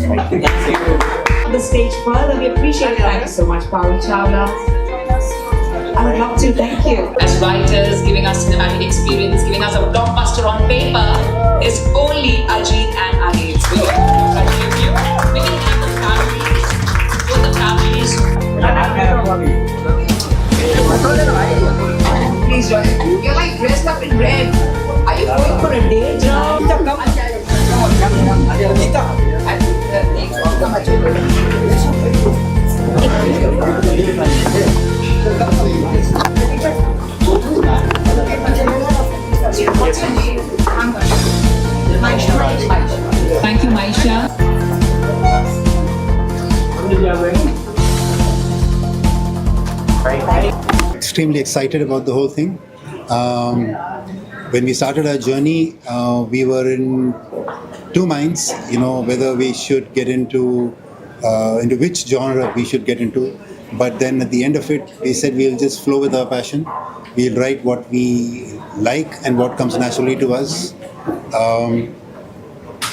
On the stage further, we appreciate it. Thank you so much, Parul Chawla. I would love to thank you. As writers, giving us cinematic experience, giving us a blockbuster on paper is only Ajit and Anil. We thank you. We can have the families, both the families. Please join. You're like dressed up in red. Are you going for a day job? What's your name? Maisha. Thank you, Maisha. Extremely excited about the whole thing. When we started our journey, we were in two minds, whether we should get into which genre we should get into. But then at the end of it, we said we'll just flow with our passion. We'll write what we like and what comes naturally to us.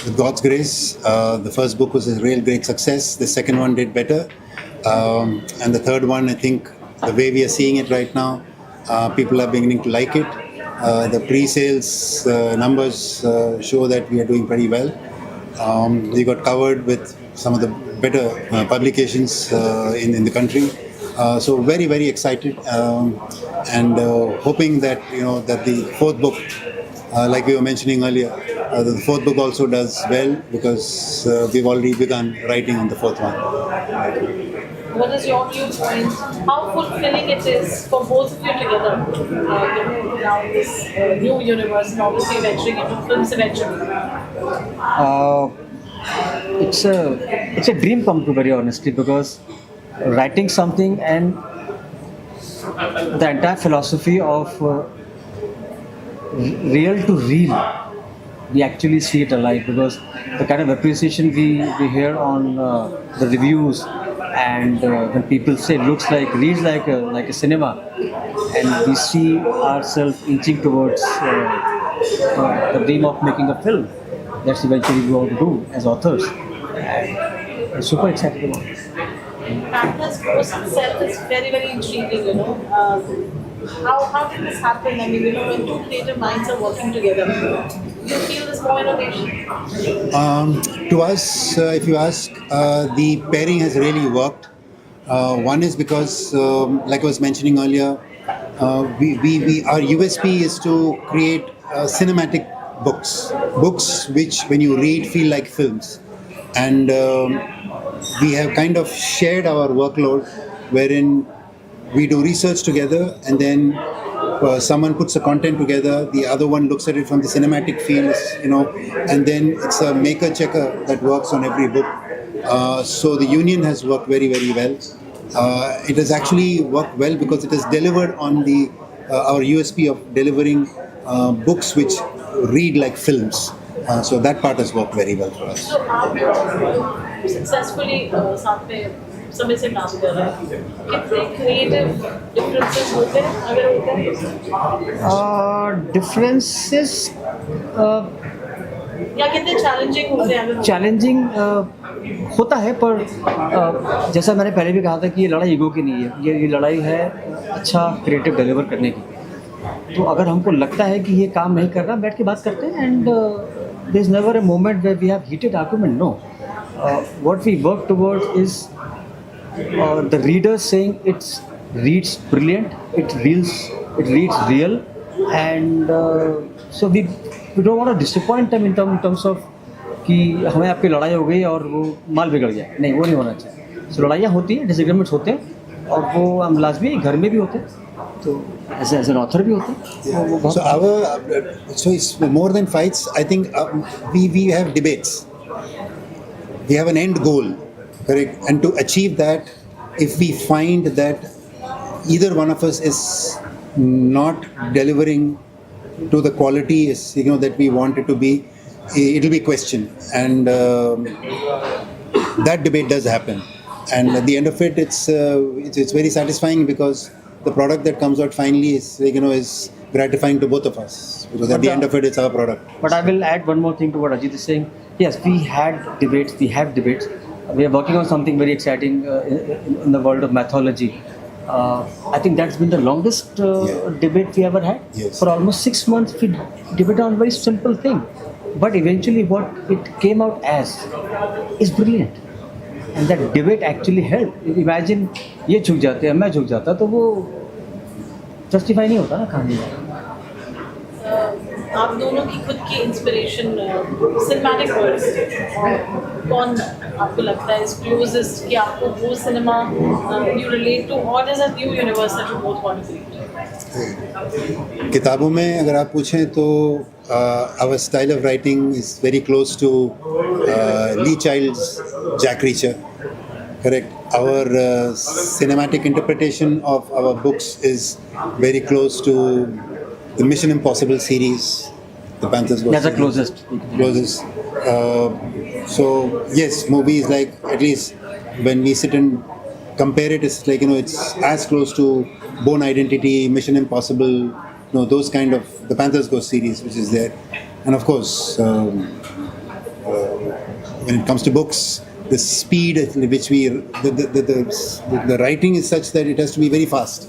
With God's grace, the first book was a real great success. The second one did better. And the third one, I think, the way we are seeing it right now, people are beginning to like it. The pre-sales numbers show that we are doing pretty well. We got covered with some of the better publications in the country. So very, very excited and hoping that, that the fourth book, like we were mentioning earlier, the fourth book also does well because we've already begun writing on the fourth one. What is your viewpoint? How fulfilling it is for both of you together? Now this new universe and obviously venturing into films eventually. It's a dream come true, very honestly, because writing something and the entire philosophy of real to real, we actually see it alive, because the kind of appreciation we hear on the reviews, and when people say looks like, reads like a cinema, and we see ourselves inching towards the dream of making a film. That's eventually we want to do as authors, and I'm super excited about it. Panther's Ghost itself is very, very intriguing, How did this happen? I mean, when two creative minds are working together, do you feel this more innovation? To us, if you ask, the pairing has really worked. One is because, like I was mentioning earlier, our USP is to create cinematic books which, when you read, feel like films. And we have kind of shared our workload, wherein we do research together, and then someone puts the content together, the other one looks at it from the cinematic fields, and then it's a maker-checker that works on every book. So the union has worked very, very well. It has actually worked well because it has delivered on our USP of delivering books which read like films. So that part has worked very well for us. So आप successfully साथ में समय से काम कर रहे हैं, कितने क्रिएटिव डिफरेंसेस होते हैं अगर होते हैं? Differences या कितने चैलेंजिंग होते हैं अगर चैलेंजिंग होता है, पर जैसा मैंने पहले भी कहा था कि ये लड़ाई ईगो की नहीं है, ये लड़ाई है अच्छा क्रिएटिव डिलीवर करने की। तो अगर हमको लगता है कि ये काम नहीं कर रहा, बैठ के बात करते हैं, and there is never a moment where we have heated argument, no. What we work towards is the reader saying it reads brilliant, it reads real, and so we don't want to disappoint them in terms of कि हमें आपकी लड़ाई हो गई और वो माल बिगड़ गया, नहीं, वो नहीं होना चाहिए। सो लड़ाइयाँ होती हैं, डिसएग्रीमेंट्स होते हैं, और वो हम लाजमी घर में भी होते हैं, तो एज एन ऑथर भी होते हैं। So it's more than fights. I think we have debates. We have an end goal. Correct. And to achieve that, if we find that either one of us is not delivering to the quality that we want it to be, it will be questioned, and that debate does happen. And at the end of it, it's very satisfying because the product that comes out finally is gratifying to both of us because at the end of it, it's our product. But I will add one more thing to what Ajit is saying. Yes, we have debates. We are working on something very exciting in the world of mythology. I think that's been the longest debate we ever had. Yes. For almost 6 months, we debated on a very simple thing. But eventually, what it came out as is brilliant. And that debate actually helped. Imagine, ये झुक जाते हैं, मैं झुक जाता, तो वो justify नहीं होता ना कहानी में. आप दोनों की खुद की इंस्पिरेशन सिनेमैटिक वर्ल्ड से कौन आपको लगता है इज क्लोजेस्ट कि आपको वो सिनेमा यू रिलेट टू और is a new universe that you both want to create? किताबों में अगर आप पूछें तो our style of writing is very close to Lee Child's Jack Reacher. Correct. Our cinematic interpretation of our books is very close to the Mission Impossible series, the Panthers. That's the closest. Closest. So yes, movies like, at least when we sit and compare it, it's like, it's as close to Bourne Identity, Mission Impossible, those kind of, the Panthers Ghost series, which is there. And of course, when it comes to books, the speed at which the writing is such that it has to be very fast.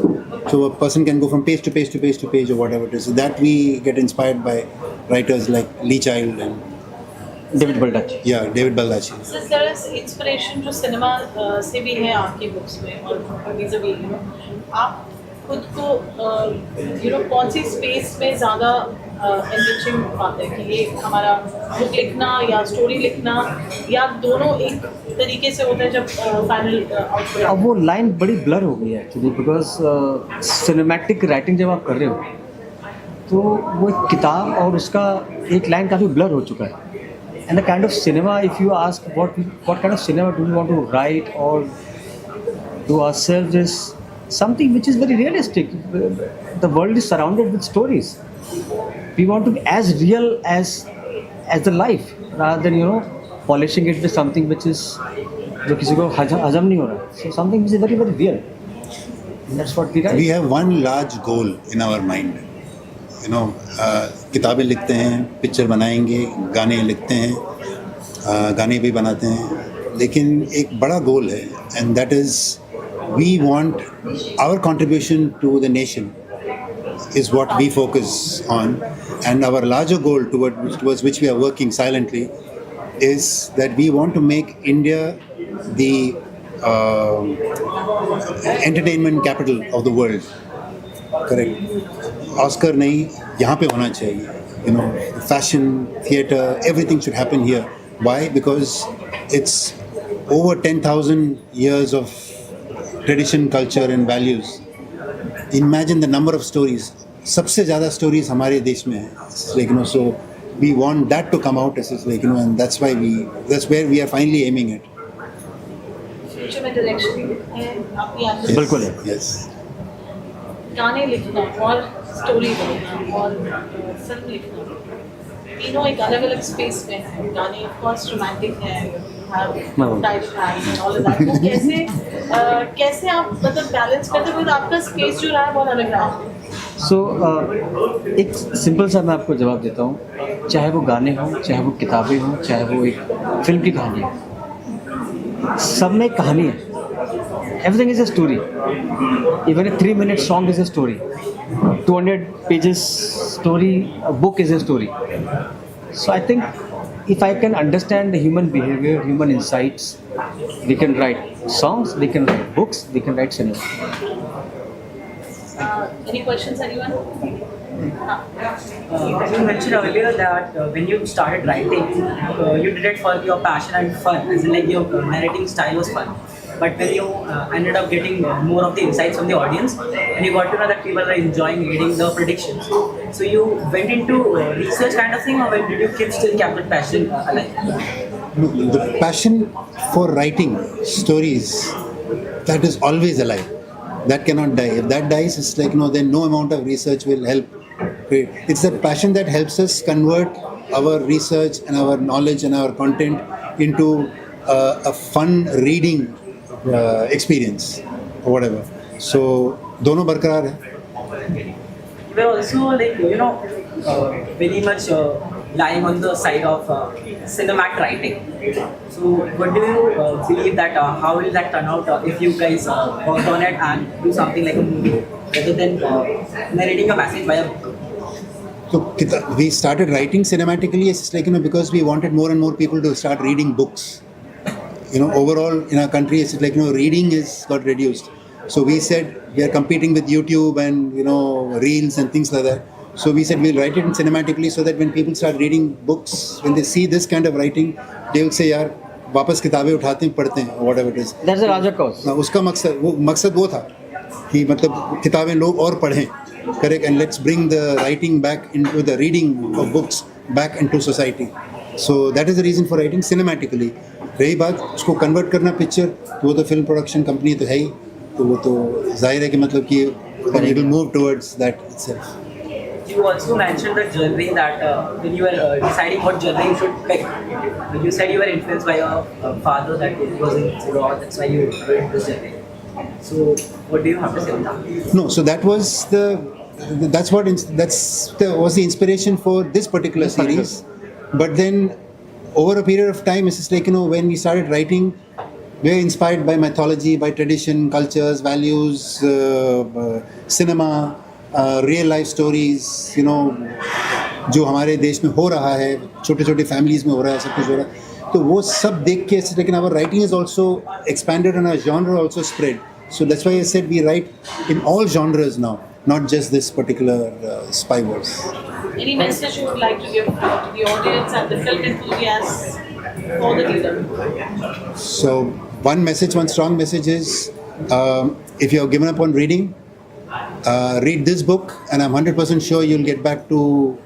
So a person can go from page to page to page to page or whatever it is. So that we get inspired by writers like Lee Child and David Baldacci. Yeah, David Baldacci. Since there is inspiration जो cinema से भी है आपकी books में और vis-a-vis, आप खुद को कौन सी स्पेस में ज़्यादा एनरिचिंग पाते हैं कि ये हमारा बुक लिखना या स्टोरी लिखना या दोनों एक तरीके से होता है जब फाइनल आउटपुट? अब वो लाइन बड़ी ब्लर हो गई है एक्चुअली बिकॉज सिनेमैटिक राइटिंग जब आप कर रहे हो तो वो एक किताब और उसका एक लाइन काफ़ी ब्लर हो चुका है. And the kind of cinema, if you ask what kind of cinema do you want to write or do ourselves is something which is very realistic. The world is surrounded with stories. We want to be as real as the life, rather than polishing it with something which is जो किसी को हजम नहीं हो रहा. So something which is very very real. And that's what we write. We have one large goal in our mind. किताबें लिखते हैं, पिक्चर बनाएंगे, गाने लिखते हैं, गाने भी बनाते हैं, लेकिन एक बड़ा गोल है, and that is we want our contribution to the nation is what we focus on, and our larger goal towards which we are working silently is that we want to make India the entertainment capital of the world. Correct. Oscar नहीं, यहाँ पे होना चाहिए. Fashion, theatre, everything should happen here. Why? Because it's over 10,000 years of tradition, culture and values. Imagine the number of stories. सबसे ज़्यादा stories हमारे देश में हैं. So we want that to come out as and that's where we are finally aiming at. Future में direction है आपकी आगे? बिल्कुल है. Yes. गाने लिखना और स्टोरी लिखना और फिल्म लिखना तीनों एक अलग अलग स्पेस में है. गाने ऑफ कोर्स रोमांटिक है, वो कैसे आप मतलब बैलेंस करते हो? आपका स्पेस जो रहा है बहुत अलग रहा है. सो एक सिंपल सा मैं आपको जवाब देता हूँ. चाहे वो गाने हों, चाहे वो किताबें हों, चाहे वो एक फिल्म की कहानी हो, सब में एक कहानी है. Everything is a story. Even a 3-minute song is a story. 200 pages story, a book is a story. So I think if I can understand the human behavior, human insights, we can write songs, we can write books, we can write cinema. Any questions, anyone? You mentioned earlier that when you started writing, you did it for your passion and fun, as in like your narrating style was fun. But when you ended up getting more of the insights from the audience, and you got to know that people are enjoying reading the predictions, so you went into research kind of thing, or when did you still keep the passion alive? No, the passion for writing stories, that is always alive. That cannot die. If that dies, it's like then no amount of research will help. It's that passion that helps us convert our research and our knowledge and our content into a fun reading experience or whatever. So दोनों बरकरार है. we're also like very much lying on the side of cinematic writing. So what do you believe that how will that turn out if you guys work on it and do something like a movie rather than narrating a message via book? So we started writing cinematically. It's like because we wanted more and more people to start reading books. Overall in our country, it's like reading is got reduced. So we said we are competing with YouTube and reels and things like that. So we said we'll write it in cinematically so that when people start reading books, when they see this kind of writing, they will say, "यार, वापस किताबें उठाते हैं, पढ़ते हैं," whatever it is. That's a larger cause. उसका मकसद वो था कि मतलब किताबें लोग और पढ़ें, correct, and let's bring the writing back into the reading of books back into society. So that is the reason for writing cinematically. रही बात उसको कन्वर्ट करना पिक्चर, तो वो तो फिल्म प्रोडक्शन कंपनी तो है ही, तो वो तो जाहिर है कि मतलब कि it will move towards that itself. You also mentioned the journey that when you were deciding what journey you should pick, you said you were influenced by your father that was in law, that's why you went this journey. So what do you have to say on that? No, so that was was the inspiration for this particular series. But then over a period of time, it's just like when we started writing, we were inspired by mythology, by tradition, cultures, values, cinema, real life stories, जो हमारे देश में हो रहा है, छोटे छोटे families में हो रहा है, सब कुछ हो रहा है, तो वो सब देख के लेकिन our writing is also expanded and our genre also spread. So that's why I said we write in all genres now, not just this particular spy wars. Any message you would like to give to the audience and the film enthusiasts for the leader? So one strong message is, if you have given up on reading, read this book, and I'm 100% sure you'll get back to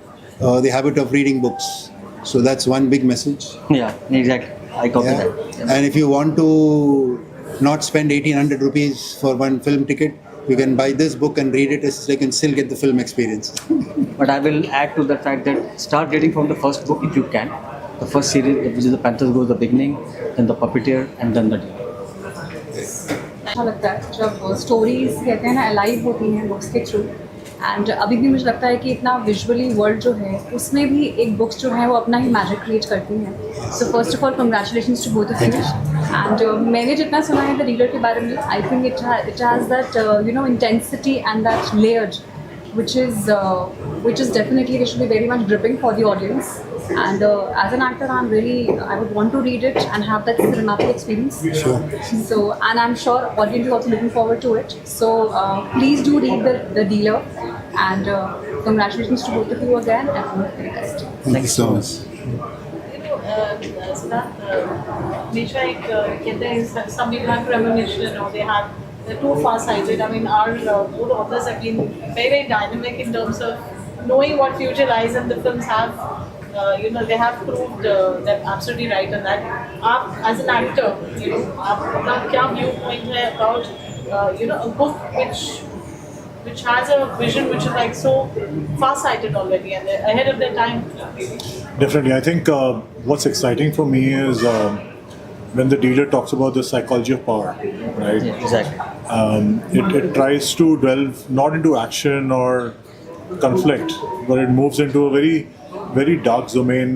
the habit of reading books. So that's one big message. Yeah, exactly. I copy Yeah. that. And if you want to not spend 1,800 rupees for one film ticket, you can buy this book and read it. So you can still get the film experience. But I will add to the fact that start reading from the first book if you can. The first series, which is the Panthers Go, the beginning, then the Puppeteer, and then the Deer. अच्छा लगता है जब stories कहते हैं ना alive होती हैं books के थ्रू, एंड अभी भी मुझे लगता है कि इतना विजुअली वर्ल्ड जो है उसमें भी एक बुक्स जो है वो अपना ही मैजिक क्रिएट करती हैं. So first of all congratulations to both of you. And मैंने जितना सुना है द रीडर के बारे में, I think it has that intensity and that layered which is definitely it should be very much gripping for the audience. And as an actor, I would want to read it and have that cinematic experience. Sure. So, and I'm sure audience is also looking forward to it. So please do read the Dealer, and congratulations to both of you again, and all the very best. Thank you so much. हमेशा एक कहते हैं some people have premonition or they're too far-sighted. I mean, our both authors have been very, very dynamic in terms of knowing what future lies, and the films have, they have proved them absolutely right on that. आप as an actor, आप अपना क्या viewpoint है about a book which has a vision which is like so far-sighted already and they're ahead of their time. Definitely. I think what's exciting for me is when the dealer talks about the psychology of power, right? Yeah, exactly. It tries to delve not into action or conflict, but it moves into a very, very dark domain,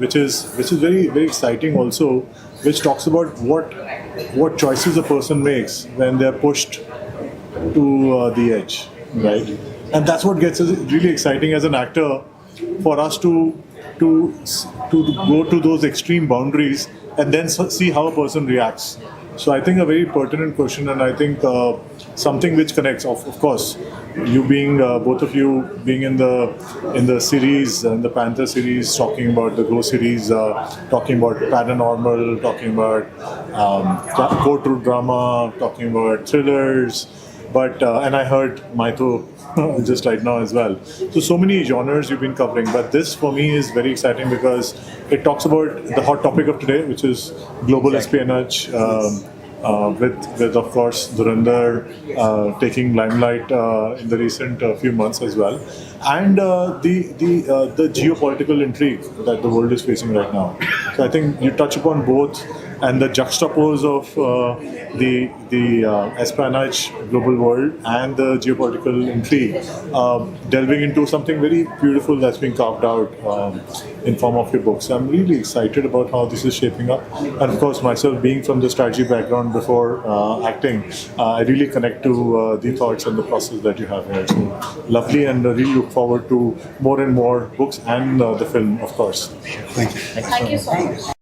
which is very, very exciting also, which talks about what choices a person makes when they're pushed to the edge, right? And that's what gets us really exciting as an actor, for us to go to those extreme boundaries and then see how a person reacts. So I think a very pertinent question, and I think something which connects. Of course, you being both of you being in the series, in the Panther series, talking about the Go series, talking about paranormal, talking about courtroom drama, talking about thrillers. But and I heard Maito just right now as well. So many genres you've been covering, but this for me is very exciting because it talks about the hot topic of today, which is global espionage. With of course Dhurandhar taking limelight in the recent few months as well, and the geopolitical intrigue that the world is facing right now. So I think you touch upon both and the juxtapose of the espionage global world and the geopolitical intrigue, delving into something very beautiful that's been carved out in form of your books. I'm really excited about how this is shaping up, and of course myself being from the strategy background before acting, I really connect to the thoughts and the process that you have here. So lovely, and really look forward to more and more books and the film, of course. Thank you. Thank you so much.